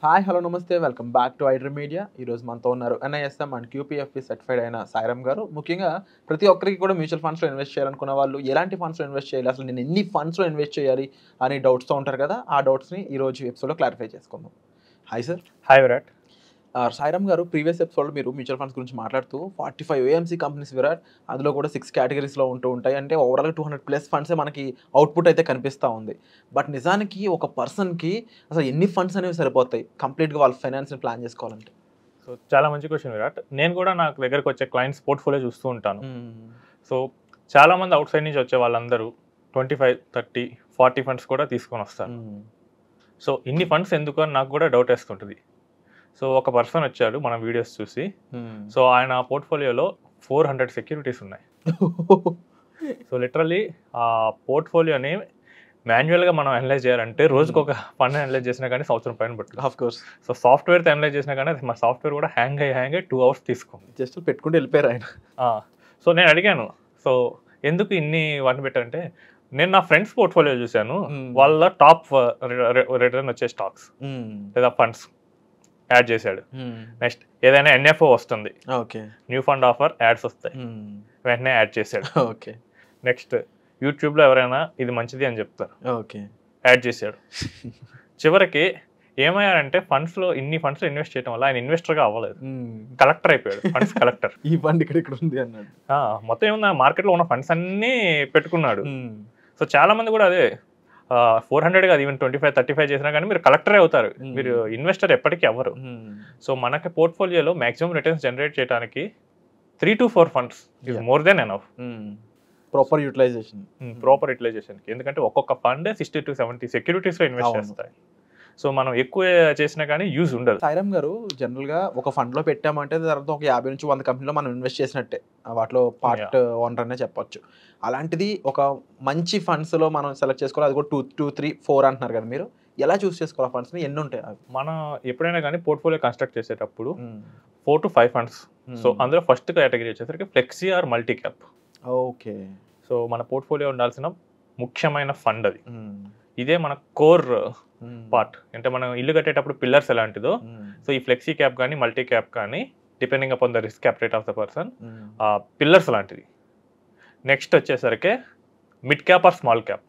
Hi hello నమస్తే welcome back to iDream media. ఈరోజు మనతో ఉన్నారు ఎన్ఐఎస్ఎం అండ్ క్యూపీఎఫ్పి సర్టిఫైడ్ అయిన సాయిరామ్ గారు. ముఖ్యంగా ప్రతి ఒక్కరికి కూడా మ్యూచువల్ ఫండ్స్లో ఇన్వెస్ట్ చేయాలనుకున్న వాళ్ళు ఎలాంటి ఫండ్స్లో ఇన్వెస్ట్ చేయాలి, అసలు నేను ఎన్ని ఫండ్స్లో ఇన్వెస్ట్ చేయాలి అని డౌట్స్తో ఉంటారు కదా, ఆ డౌట్స్ని ఈరోజు ఎపిసోడ్లో క్లారిఫై చేసుకుందాం. Hi sir. Hi Virat. Sairam గారు, ప్రీవియస్ ఎపిసోడ్లో మీరు మ్యూచువల్ ఫండ్స్ గురించి మాట్లాడుతూ 45 ఏఎంసీ కంపెనీస్ విరాట్, అందులో కూడా 6 కేటగిరీస్లో ఉంటూ ఉంటాయి. అంటే ఓవరాల్గా 200+ ఫండ్సే మనకి అవుట్పుట్ అయితే కనిపిస్తూ ఉంది. బట్ నిజానికి ఒక పర్సన్కి అసలు ఎన్ని ఫండ్స్ అనేవి సరిపోతాయి కంప్లీట్గా వాళ్ళ ఫైనాన్స్ని ప్లాన్ చేసుకోవాలంటే? సో చాలా మంచి క్వశ్చన్ విరాట్. నేను కూడా నాకు దగ్గరకు వచ్చే క్లయింట్స్ పోర్ట్ఫోలియో చూస్తూ ఉంటాను. సో చాలామంది అవుట్ సైడ్ నుంచి వచ్చే వాళ్ళందరూ 25, 30, 40 ఫండ్స్ కూడా తీసుకొని వస్తారు. సో ఇన్ని ఫండ్స్ ఎందుకు అని నాకు కూడా డౌట్ వేస్తుంటుంది. సో ఒక పర్సన్ వచ్చాడు మన వీడియోస్ చూసి. సో ఆయన పోర్ట్ఫోలియోలో 400 సెక్యూరిటీస్ ఉన్నాయి. సో లిటరల్లీ ఆ పోర్ట్ఫోలియోని మాన్యువల్గా మనం అనలైజ్ చేయాలంటే రోజుకు ఒక ఫండ్ అనలైజ్ చేసినా కానీ సంవత్సరం పైన పడుతుంది. Of course. సో సాఫ్ట్వేర్తో అనలైజ్ చేసినా కానీ మా సాఫ్ట్వేర్ కూడా హ్యాంగ్ అయ్యి 2 hours తీసుకుంది. జస్ట్ పెట్టుకుంటూ వెళ్ళిపోయారు ఆయన. సో నేను అడిగాను, సో ఎందుకు ఇన్ని వాటిని పెట్టారంటే, నేను నా ఫ్రెండ్స్ పోర్ట్ఫోలియో చూశాను, వాళ్ళ టాప్ రిటర్న్ వచ్చే స్టాక్స్ లేదా ఫండ్స్ యాడ్ చేశాడు. నెక్స్ట్ ఏదైనా ఎన్ఎఫ్ఓ వస్తుంది, okay, new fund offer ads వస్తాయి, వెంటనే యాడ్ చేశాడు. ఓకే. నెక్స్ట్ యూట్యూబ్లో ఎవరైనా ఇది మంచిది అని చెప్తారు, ఓకే, యాడ్ చేశాడు. చివరికి ఏమయ్యారంటే ఫండ్స్లో ఇన్ని ఫండ్స్లో ఇన్వెస్ట్ చేయడం వల్ల ఆయన ఇన్వెస్టర్గా అవ్వలేదు, కలెక్టర్ అయిపోయాడు. Funds collector. ఈ ఫండ్ ఇక్కడ ఉంది అన్నాడు. మొత్తం ఏమన్నా మార్కెట్లో ఉన్న ఫండ్స్ అన్నీ పెట్టుకున్నాడు. సో చాలా మంది కూడా అదే 400 కాదు, ఈవెన్ 25, 35 చేసినా కానీ మీరు కలెక్టరే అవుతారు, మీరు ఇన్వెస్టర్ ఎప్పటికీ అవ్వరు. సో మనకి పోర్ట్ఫోలియోలో మాక్సిమం రిటర్న్స్ జనరేట్ చేయడానికి 3 to 4 funds is more than enough. Proper utilization. ఎందుకంటే ఒక్కొక్క ఫండ్ 60 to 70 సెక్యూరిటీస్లో ఇన్వెస్ట్ చేస్తాయి. సో మనం ఎక్కువ చేసినా కానీ యూజ్ ఉండదు. సాయిరామ్ గారు, జనరల్గా ఒక ఫండ్లో పెట్టామంటే తర్వాత ఒక 50 నుంచి 100 కంపెనీలో మనం ఇన్వెస్ట్ చేసినట్టే, వాటిలో పార్ట్ ఓనర్ అనే చెప్పొచ్చు. అలాంటిది ఒక మంచి ఫండ్స్లో మనం సెలెక్ట్ చేసుకోవాలి, అది కూడా 2, 3, 4 అంటున్నారు కదా మీరు. ఎలా చూస్ చేసుకోవాలి ఆ ఫండ్స్ని, ఎన్ని ఉంటాయి? మనం ఎప్పుడైనా కానీ పోర్ట్ఫోలియో కన్స్ట్రక్ట్ చేసేటప్పుడు 4 to 5 ఫండ్స్. సో అందులో ఫస్ట్ కేటగిరీ వచ్చేసరికి flexi or multi cap. Okay. So మన పోర్ట్ఫోలియో ఉండాల్సిన ముఖ్యమైన ఫండ్ అది. ఇదే మన కోర్ పార్ట్. అంటే మనం ఇల్లు కట్టేటప్పుడు పిల్లర్స్ ఎలాంటిదో, సో ఈ ఫ్లెక్సీ క్యాప్ కానీ మల్టీ క్యాప్ కానీ depending upon the risk capital of the person pillars లాంటిది. నెక్స్ట్ వచ్చేసరికి mid cap or small cap.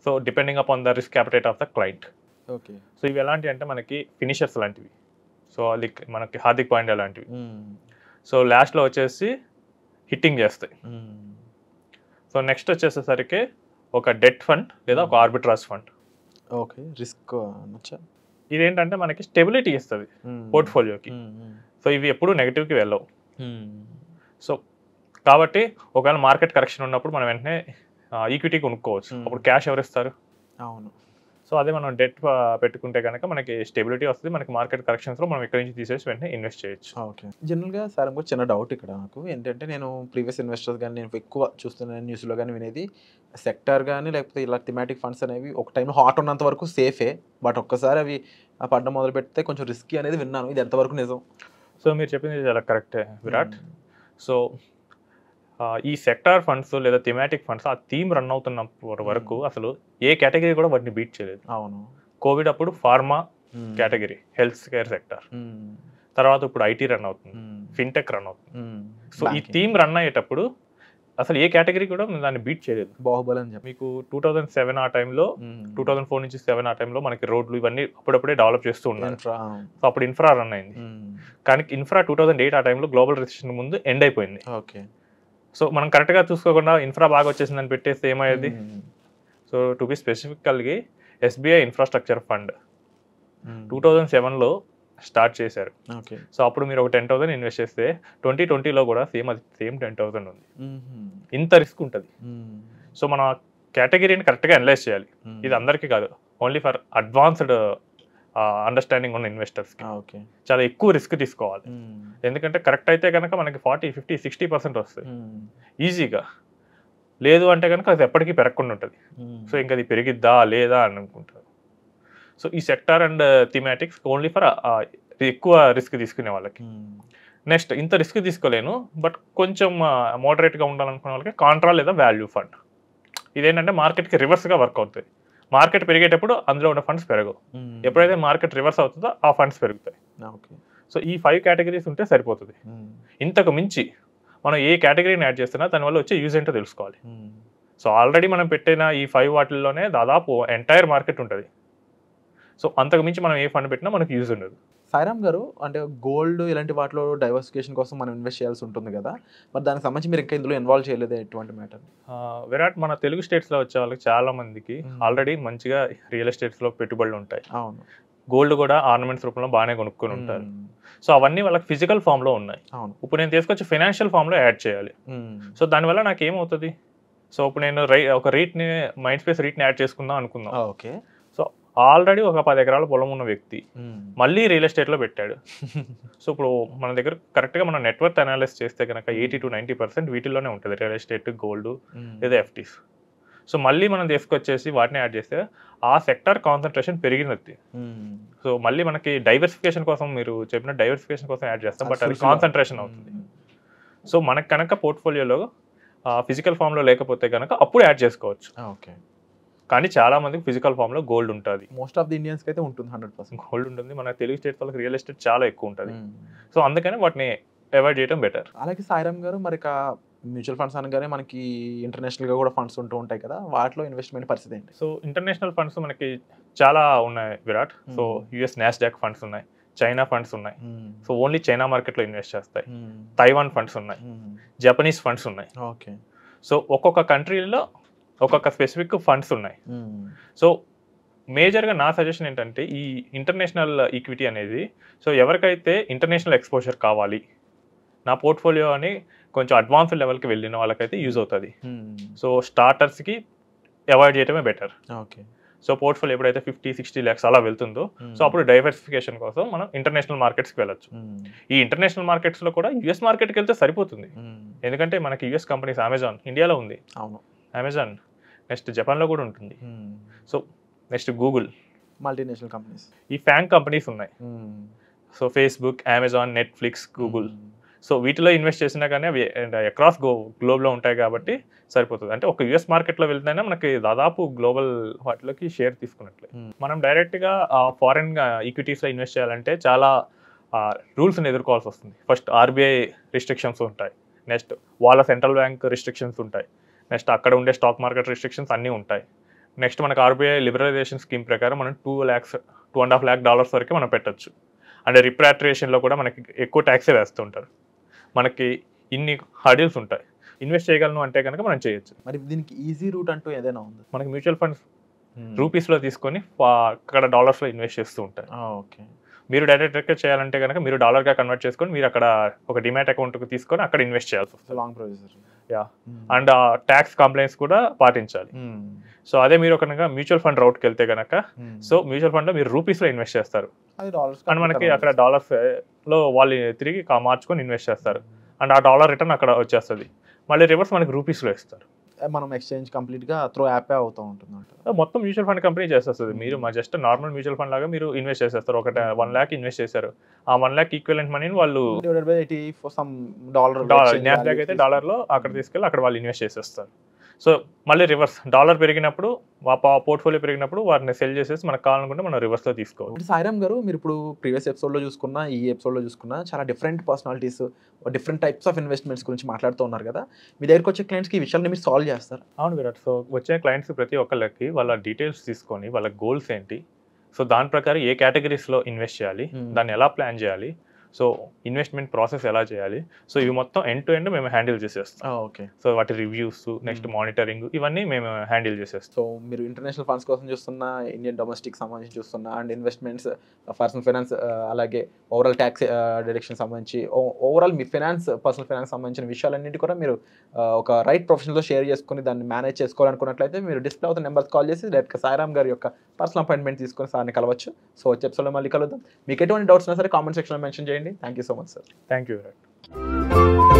So depending upon the risk capital of the client. Okay. So ఇవి ఎలాంటివి అంటే మనకి finishers లాంటివి, so అది మనకి హార్దిక్ పాండ్యా లాంటివి. సో లాస్ట్లో వచ్చేసి హిట్టింగ్ చేస్తాయి. సో నెక్స్ట్ వచ్చేసేసరికి ఒక డెట్ ఫండ్ లేదా ఒక ఆర్బిట్రాజ్ ఫండ్. ఓకే. రిస్క్ ఇదేంటంటే మనకి స్టెబిలిటీ ఇస్తుంది పోర్ట్ఫోలియోకి. సో ఇవి ఎప్పుడు నెగిటివ్కి వెళ్ళవు. సో కాబట్టి ఒకవేళ మార్కెట్ కరెక్షన్ ఉన్నప్పుడు మనం వెంటనే ఈక్విటీ కొనుక్కోవచ్చు. అప్పుడు క్యాష్ ఎవరు ఇస్తారు? అవును. సో అదే మనం డెట్ పెట్టుకుంటే కనుక మనకి స్టెబిలిటీ వస్తుంది, మనకి మార్కెట్ కరెక్షన్స్లో మనం ఎక్కడి నుంచి తీసేసి వెంటనే ఇన్వెస్ట్ చేయొచ్చు. ఓకే. జనరల్గా సార్ ఇంకో చిన్న డౌట్ ఇక్కడ నాకు ఏంటంటే, నేను ప్రీవియస్ ఇన్వెస్టర్స్ కానీ నేను ఎక్కువ చూస్తున్న న్యూస్లో కానీ వినేది, సెక్టార్ కానీ లేకపోతే ఇలా థిమాటిక్ ఫండ్స్ అనేవి ఒక టైంలో హాట్ ఉన్నంత వరకు సేఫే, బట్ ఒక్కసారి అవి పడ్డం మొదలు పెడితే కొంచెం రిస్కీ అనేది విన్నాను. ఇది ఎంతవరకు నిజం? సో మీరు చెప్పింది చాలా కరెక్టే విరాట్. సో ఈ సెక్టార్ ఫండ్స్ లేదా థిమాటిక్ ఫండ్స్ ఆ థీమ్ రన్ అవుతున్న వరకు అసలు ఏ కేటగిరీ కూడా వాటిని బీట్ చేయలేదు. అవును. కోవిడ్ అప్పుడు pharma category, health care sector, తర్వాత ఇప్పుడు ఐటీ రన్ అవుతుంది, ఫిన్టెక్ రన్ అవుతుంది. సో ఈ థీమ్ రన్ అయ్యేటప్పుడు అసలు ఏ కేటగిరీ కూడా దాన్ని బీట్ చేయలేదు. బాహుబలి అని చెప్పి మీకు 2007 ఆ టైంలో, 2004 నుంచి 7 ఆ టైంలో మనకి రోడ్లు ఇవన్నీ అప్పుడప్పుడే డెవలప్ చేస్తూ ఉన్నారు. సో అప్పుడు ఇన్ఫ్రా రన్ అయింది. కానీ ఇన్ఫ్రా 2008 ఆ టైంలో గ్లోబల్ రిసెషన్ ముందు ఎండ్ అయిపోయింది. ఓకే. సో మనం కరెక్ట్గా చూసుకోకుండా ఇన్ఫ్రా బాగా వచ్చేసిందని పెట్టేస్తే ఏమయ్యేది? సో టు బి స్పెసిఫికల్గా ఎస్బీఐ ఇన్ఫ్రాస్ట్రక్చర్ ఫండ్ 2007లో స్టార్ట్ చేశారు. ఓకే. సో అప్పుడు మీరు ఒక 10,000 ఇన్వెస్ట్ చేస్తే 2020లో కూడా సేమ్ 10,000 ఉంది. ఇంత రిస్క్ ఉంటుంది. సో మనం కేటగిరీని కరెక్ట్గా అనలైజ్ చేయాలి. ఇది అందరికీ కాదు, ఓన్లీ ఫర్ అడ్వాన్స్డ్ అండర్స్టాండింగ్ ఉన్న ఇన్వెస్టర్స్కి. ఓకే. చాలా ఎక్కువ రిస్క్ తీసుకోవాలి. ఎందుకంటే కరెక్ట్ అయితే కనుక మనకి 40, 50, 60% వస్తాయి ఈజీగా. లేదు అంటే కనుక అది ఎప్పటికీ పెరగకుండా ఉంటుంది. సో ఇంకా అది పెరిగిద్దా లేదా అని అనుకుంటారు. సో ఈ సెక్టార్ అండ్ థీమాటిక్స్ ఓన్లీ ఫర్ ఎక్కువ రిస్క్ తీసుకునే వాళ్ళకి. నెక్స్ట్ ఇంత రిస్క్ తీసుకోలేను బట్ కొంచెం మోడరేట్గా ఉండాలనుకునే వాళ్ళకి కాంట్రా లేదా వాల్యూ ఫండ్. ఇదేంటంటే మార్కెట్కి రివర్స్గా వర్క్ అవుతుంది. మార్కెట్ పెరిగేటప్పుడు అందులో ఉన్న ఫండ్స్ పెరగవు. ఎప్పుడైతే మార్కెట్ రివర్స్ అవుతుందో ఆ ఫండ్స్ పెరుగుతాయి. సో ఈ 5 కేటగిరీస్ ఉంటే సరిపోతుంది. ఇంతకు మించి మనం ఏ కేటగిరీని యాడ్ చేస్తున్నా దానివల్ల వచ్చే యూజ్ ఏంటో తెలుసుకోవాలి. సో ఆల్రెడీ మనం పెట్టిన ఈ 5 వాటిల్లోనే దాదాపు ఎంటైర్ మార్కెట్ ఉంటుంది. సో అంతకు మించి మనం ఏ ఫండ్ పెట్టినా మనకు యూజ్ ఉండదు. సాయిరామ్ గారు, అంటే గోల్డ్ ఇలాంటి వాటిలో డైవర్సిఫికేషన్ కోసం మనం ఇన్వెస్ట్ చేయాల్సి ఉంటుంది కదా, మరి దానికి సంబంధించి మీరు ఇంకా ఇందులో ఇన్వాల్వ్ చేయలేదు ఎటువంటి మ్యాటర్? విరాట్, మన తెలుగు స్టేట్స్లో వచ్చే వాళ్ళకి చాలా మందికి ఆల్రెడీ మంచిగా రియల్ ఎస్టేట్స్లో పెట్టుబడులు ఉంటాయి. అవును. గోల్డ్ కూడా ఆర్నమెంట్స్ రూపంలో బాగానే కొనుక్కొని ఉంటారు. సో అవన్నీ వాళ్ళకి ఫిజికల్ ఫామ్లో ఉన్నాయి. అవును. ఇప్పుడు నేను తీసుకొచ్చి ఫైనాన్షియల్ ఫామ్లో యాడ్ చేయాలి. సో దానివల్ల నాకు ఏమవుతుంది? సో ఇప్పుడు నేను ఒక రీట్ని, మైండ్ స్పేస్ రీట్ని యాడ్ చేసుకుందాం అనుకుందాం. ఓకే. సో ఆల్రెడీ ఒక 10 ఎకరాల పొలం ఉన్న వ్యక్తి మళ్ళీ రియల్ ఎస్టేట్లో పెట్టాడు. సో ఇప్పుడు మన దగ్గర కరెక్ట్గా మనం నెట్వర్క్ అనాలిసిస్ చేస్తే కనుక 80 to 90% వీటిల్లోనే ఉంటుంది, రియల్ ఎస్టేట్, గోల్డ్ లేదా ఎఫ్టీస్. సో మళ్ళీ మనం తీసుకొచ్చేసి వాటిని యాడ్ చేస్తే ఆ సెక్టర్ కాన్సన్ట్రేషన్ పెరిగినది. సో మళ్ళీ మనకి డైవర్సిఫికేషన్ కోసం, మీరు చెప్పిన డైవర్సిఫికేషన్ కోసం యాడ్ చేస్తాం, బట్ అది కాన్సన్ట్రేషన్ అవుతుంది. సో మనకు కనుక పోర్ట్ఫోలియోలో ఫిజికల్ ఫామ్లో లేకపోతే కనుక అప్పుడు యాడ్ చేసుకోవచ్చు. ఓకే. కానీ చాలా మందికి ఫిజికల్ ఫామ్లో గోల్డ్ ఉంటుంది. మోస్ట్ ఆఫ్ ది ఇండియన్స్కి అయితే ఉంటుంది, 100% గోల్డ్ ఉంటుంది. మన తెలుగు స్టేట్స్ వాళ్ళకి రియల్ ఎస్టేట్ చాలా ఎక్కువ ఉంటుంది. సో అందుకని వాటిని అవాయిడ్ చేయడం బెటర్. అలాగే సాయిరామ్ గారు, మరి మ్యూచువల్ ఫండ్స్ అనగానే మనకి ఇంటర్నేషనల్గా కూడా ఫండ్స్ ఉంటూ ఉంటాయి కదా, వాటిలో ఇన్వెస్ట్మెంట్ పరిస్థితి ఏంటి? సో ఇంటర్నేషనల్ ఫండ్స్ మనకి చాలా ఉన్నాయి Virat. So US Nasdaq funds ఉన్నాయి, చైనా ఫండ్స్ ఉన్నాయి. సో ఓన్లీ చైనా మార్కెట్లో ఇన్వెస్ట్ చేస్తాయి. తైవాన్ ఫండ్స్ ఉన్నాయి, జపనీస్ ఫండ్స్ ఉన్నాయి. ఓకే. సో ఒక్కొక్క కంట్రీలో ఒక్కొక్క స్పెసిఫిక్ ఫండ్స్ ఉన్నాయి. సో మేజర్గా నా సజెషన్ ఏంటంటే ఈ ఇంటర్నేషనల్ ఈక్విటీ అనేది, సో ఎవరికైతే ఇంటర్నేషనల్ ఎక్స్పోజర్ కావాలి, నా పోర్ట్ఫోలియో అని కొంచెం అడ్వాన్స్డ్ లెవెల్కి వెళ్ళిన వాళ్ళకైతే యూజ్ అవుతుంది. సో స్టార్టర్స్కి అవాయిడ్ చేయడమే బెటర్. ఓకే. సో పోర్ట్ఫోలియో ఎప్పుడైతే 50-60 lakhs అలా వెళ్తుందో, సో అప్పుడు డైవర్సిఫికేషన్ కోసం మనం ఇంటర్నేషనల్ మార్కెట్స్కి వెళ్ళొచ్చు. ఈ ఇంటర్నేషనల్ మార్కెట్స్లో కూడా యుఎస్ మార్కెట్కి వెళ్తే సరిపోతుంది. ఎందుకంటే మనకి యుఎస్ కంపెనీస్, అమెజాన్ ఇండియాలో ఉంది. అవును. అమెజాన్ నెక్స్ట్ జపాన్లో కూడా ఉంటుంది. So next Google, multinational companies, ఈ ఫ్యాంగ్ కంపెనీస్ ఉన్నాయి. So Facebook, Amazon, Netflix, Google. So వీటిలో ఇన్వెస్ట్ చేసినా కానీ అవి అక్రాస్ గ్లోబ్లో ఉంటాయి కాబట్టి సరిపోతుంది. అంటే ఒక యుఎస్ మార్కెట్లో వెళ్తేనే మనకి దాదాపు గ్లోబల్ వాటిలోకి షేర్ తీసుకున్నట్లే. మనం డైరెక్ట్గా ఫారెన్ ఈక్విటీస్లో ఇన్వెస్ట్ చేయాలంటే చాలా రూల్స్ని ఎదుర్కోవాల్సి వస్తుంది. ఫస్ట్ ఆర్బీఐ రిస్ట్రిక్షన్స్ ఉంటాయి, నెక్స్ట్ వాళ్ళ సెంట్రల్ బ్యాంక్ రిస్ట్రిక్షన్స్ ఉంటాయి, నెక్స్ట్ అక్కడ ఉండే స్టాక్ మార్కెట్ రిస్ట్రిక్షన్స్ అన్నీ ఉంటాయి. నెక్స్ట్ మనకు ఆర్బీఐ లిబరలైజేషన్ స్కీమ్ ప్రకారం మనం $2.5 lakh వరకు మనం పెట్టచ్చు. అండ్ రిప్రాట్రియేషన్లో కూడా మనకి ఎక్కువ ట్యాక్సే వేస్తుంటారు. మనకి ఇన్ని హర్డిల్స్ ఉంటాయి. ఇన్వెస్ట్ చేయగలను అంటే కనుక మనం చేయొచ్చు. మరి దీనికి ఈజీ రూట్ అంటూ ఏదైనా ఉంది? మనకి మ్యూచువల్ ఫండ్స్ రూపీస్లో తీసుకొని అక్కడ డాలర్స్లో ఇన్వెస్ట్ చేస్తూ ఉంటారు. ఓకే. మీరు డైరెక్ట్గా చేయాలంటే కనుక మీరు డాలర్గా కన్వర్ట్ చేసుకొని మీరు అక్కడ ఒక డిమాట్ అకౌంట్కి తీసుకొని అక్కడ ఇన్వెస్ట్ చేయాల్సి వస్తుంది. Long procedure. Yeah. And tax complaints కూడా పాటించాలి. సో అదే మీరు ఒక మ్యూచువల్ ఫండ్ రౌట్కి వెళ్తే కనుక, సో మ్యూచువల్ ఫండ్లో మీరు రూపీస్లో ఇన్వెస్ట్ చేస్తారు. అండ్ మనకి అక్కడ డాలర్స్లో వాళ్ళు తిరిగి మార్చుకొని ఇన్వెస్ట్ చేస్తారు. అండ్ ఆ డాలర్ రిటర్న్ అక్కడ వచ్చేస్తుంది. మళ్ళీ రివర్స్ మనకి రూపీస్లో ఇస్తారు. మనం ఎక్స్చేంజ్ కంప్లీట్గా త్రూ యాపే అవుతూ ఉంటుంది. మొత్తం మ్యూచువల్ ఫండ్ కంపెనీ చేసేస్తుంది. మీరు జస్ట్ నార్మల్ మ్యూచువల్ ఫండ్ లాగా మీరు ఇన్వెస్ట్ చేసేస్తారు. ఒక 1 lakh ఇన్వెస్ట్ చేశారు, ఆ 1 lakh ఈక్వలెంట్ మనీని వాళ్ళు నాస్డాక్ అయితే డాలర్లో అక్కడ తీసుకెళ్ళి అక్కడ వాళ్ళు ఇన్వెస్ట్ చేసేస్తారు. సో మళ్ళీ రివర్స్ డాలర్ పెరిగినప్పుడు, పోర్ట్ఫోలియో పెరిగినప్పుడు వాటిని సెల్ చేసేసి మనకు కావాలనుకుంటే మనం రివర్స్లో తీసుకోవాలి. సాయిరామ్ గారు, మీరు ఇప్పుడు ప్రీవియస్ ఎపిసోడ్లో చూసుకున్నా, ఈ ఎపిసోడ్లో చూసుకున్నా, చాలా different personalities, different types of investments గురించి మాట్లాడుతూ ఉన్నారు కదా. మీ దగ్గరకు వచ్చే క్లయింట్స్కి ఈ విషయాన్ని మీరు సాల్వ్ చేస్తారు? అవును విరాట్. సో వచ్చే క్లయింట్స్ ప్రతి ఒక్కళ్ళకి వాళ్ళ డీటెయిల్స్ తీసుకొని వాళ్ళ గోల్స్ ఏంటి, సో దాని ప్రకారం ఏ కేటగిరీస్లో ఇన్వెస్ట్ చేయాలి, దాన్ని ఎలా ప్లాన్ చేయాలి, సో ఇన్వెస్ట్మెంట్ ప్రాసెస్ ఎలా చేయాలి, సో ఇవి మొత్తం ఎండ్ టు ఎండ్ మేము హ్యాండిల్ చేసేస్తాం. ఓకే. సో వాటి రివ్యూస్, నెక్స్ట్ మానిటరింగ్, ఇవన్నీ మేము హ్యాండిల్ చేసేస్తాం. సో మీరు ఇంటర్నేషనల్ ఫండ్స్ కోసం చూస్తున్నా, ఇండియన్ డొమెస్టిక్ సంబంధించి చూస్తున్నా, అండ్ ఇన్వెస్ట్మెంట్స్, పర్సనల్ ఫైనాన్స్, అలాగే ఓవరాల్ ట్యాక్స్ డిడక్షన్ సంబంధించి, ఓవరాల్ మీ పర్సనల్ ఫైనాన్స్ సంబంధించిన విషయాలన్నింటి కూడా మీరు ఒక రైట్ ప్రొఫెషనల్తో షేర్ చేసుకుని దాన్ని మేనేజ్ చేసుకోవాలనుకున్నట్లయితే మీరు డిస్ప్లే అవుతున్న నెంబర్స్ కాల్ చేసి డైరెక్ట్గా సాయిరామ్ గారి యొక్క పర్సనల్ అపాయింట్మెంట్ తీసుకొని సార్ని కలవచ్చు. సో వచ్చే ఎపిసోడ్లో మళ్ళీ కలుద్దాం. మీకు ఎటువంటి డౌట్స్ ఉన్నా సరే కామెంట్ సెక్షన్లో మెన్షన్ చేయండి. Thank you so much sir. Thank you Virat.